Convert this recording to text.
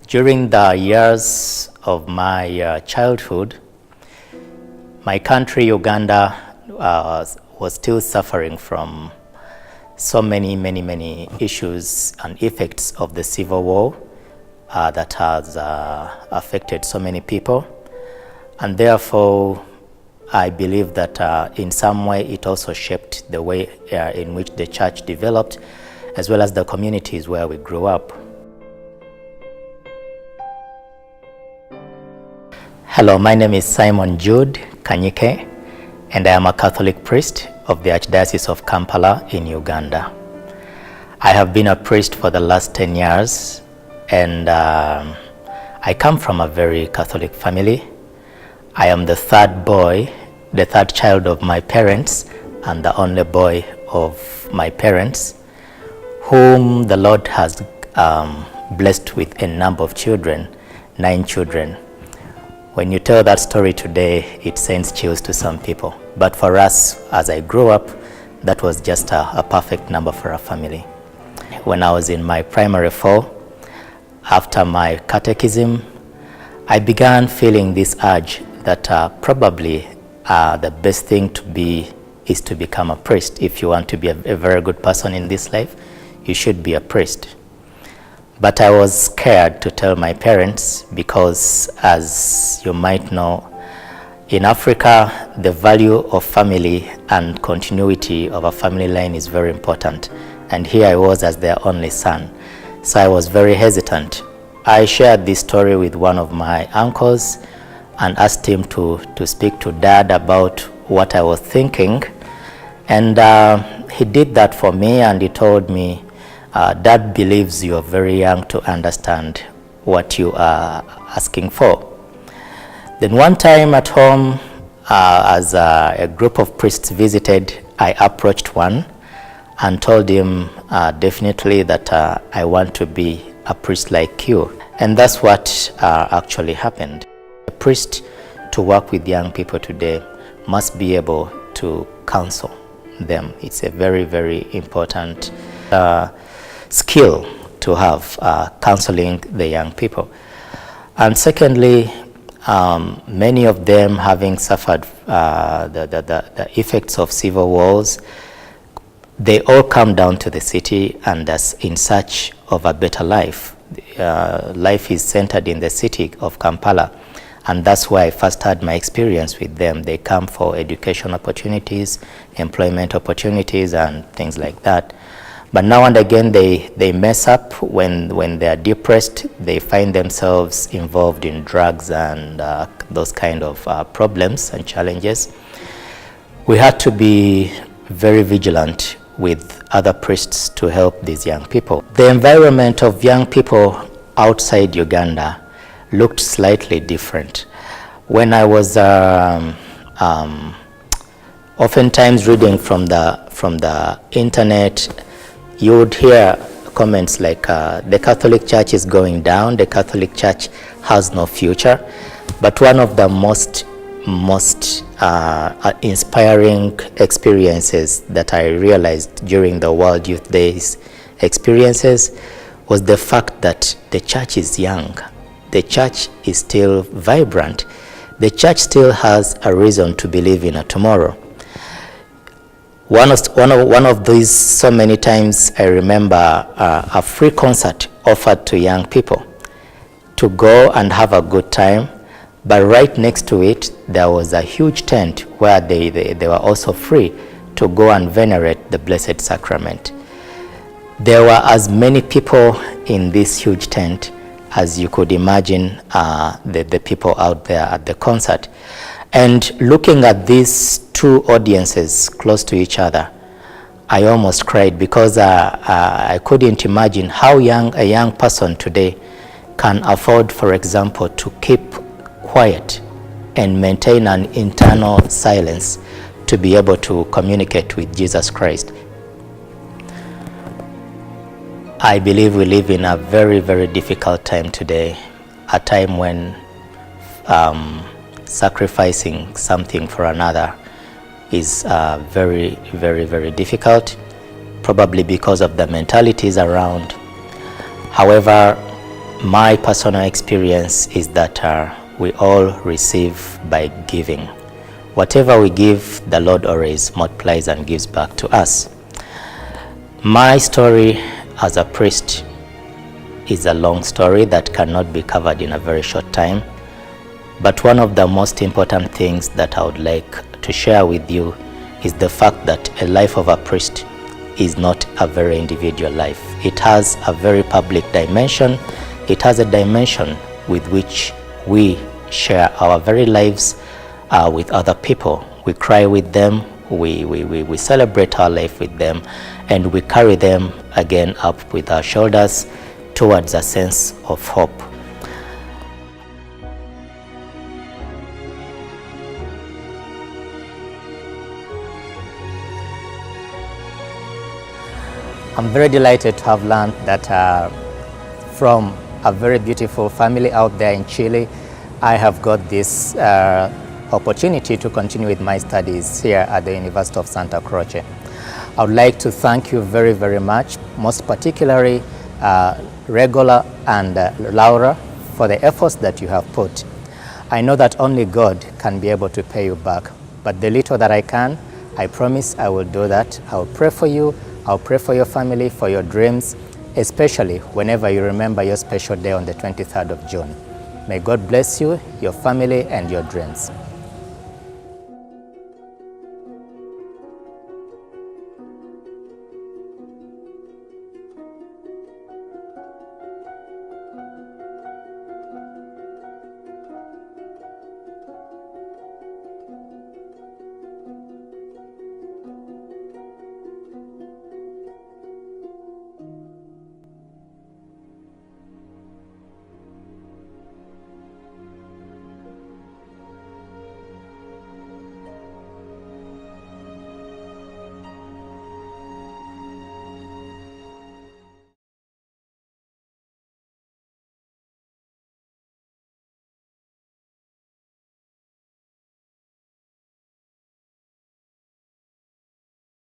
During the years of my childhood, my country, Uganda, was still suffering from so many issues and effects of the civil war that has affected so many people. And therefore, I believe that in some way it also shaped the way in which the church developed, as well as the communities where we grew up. Hello, my name is Simonjudeaprile2017IILQ, and I am a Catholic priest of the Archdiocese of Kampala in Uganda. I have been a priest for the last 10 years, and I come from a very Catholic family. I am the third child of my parents, and the only boy of my parents, whom the Lord has blessed with a number of children, 9 children. When you tell that story today, it sends chills to some people. But for us, as I grew up, that was just a perfect number for our family. When I was in my primary 4, after my catechism, I began feeling this urge that probably the best thing to be is to become a priest. If you want to be a very good person in this life, you should be a priest. But I was scared to tell my parents because, as you might know, in Africa, the value of family and continuity of a family line is very important. And here I was as their only son. So I was very hesitant. I shared this story with one of my uncles and asked him to speak to Dad about what I was thinking. And he did that for me, and he told me, Dad believes you are very young to understand what you are asking for. Then one time at home, as a group of priests visited, I approached one and told him definitely that I want to be a priest like you. And that's what actually happened. A priest, to work with young people today, must be able to counsel them. It's a very important skill to have, counseling the young people. And secondly, many of them having suffered the effects of civil wars, they all come down to the city and as in search of a better life. Life is centered in the city of Kampala, and that's where I first had my experience with them. They come for education opportunities, employment opportunities, and things like that. But now and again they mess up when they are depressed. They find themselves involved in drugs and those kind of problems and challenges. We had to be very vigilant with other priests to help these young people. The environment of young people outside Uganda looked slightly different. When I was oftentimes reading from the internet, you would hear comments like the Catholic Church is going down, the Catholic Church has no future. But one of the most inspiring experiences that I realized during the World Youth Days experiences was the fact that the church is young. The church is still vibrant. The church still has a reason to believe in a tomorrow. One of these, so many times I remember a free concert offered to young people to go and have a good time, but right next to it there was a huge tent where they were also free to go and venerate the Blessed Sacrament. There were as many people in this huge tent as you could imagine the people out there at the concert. And looking at these two audiences close to each other, I almost cried because I couldn't imagine how a young person today can afford, for example, to keep quiet and maintain an internal silence to be able to communicate with Jesus Christ. I believe we live in a very difficult time today, a time when sacrificing something for another is very difficult, probably because of the mentalities around. However, My personal experience is that we all receive by giving. Whatever we give, the Lord always multiplies and gives back to us. My story as a priest is a long story that cannot be covered in a very short time. But one of the most important things that I would like to share with you is the fact that a life of a priest is not a very individual life. It has a very public dimension. It has a dimension with which we share our very lives with other people. We cry with them, we celebrate our life with them, and we carry them again up with our shoulders towards a sense of hope. I'm very delighted to have learned that from a very beautiful family out there in Chile, I have got this opportunity to continue with my studies here at the University of Santa Croce. I would like to thank you very, very much, most particularly Regular and Laura, for the efforts that you have put. I know that only God can be able to pay you back, but the little that I can, I promise I will do that. I will pray for you. I'll pray for your family, for your dreams, especially whenever you remember your special day on the 23rd of June. May God bless you, your family, and your dreams.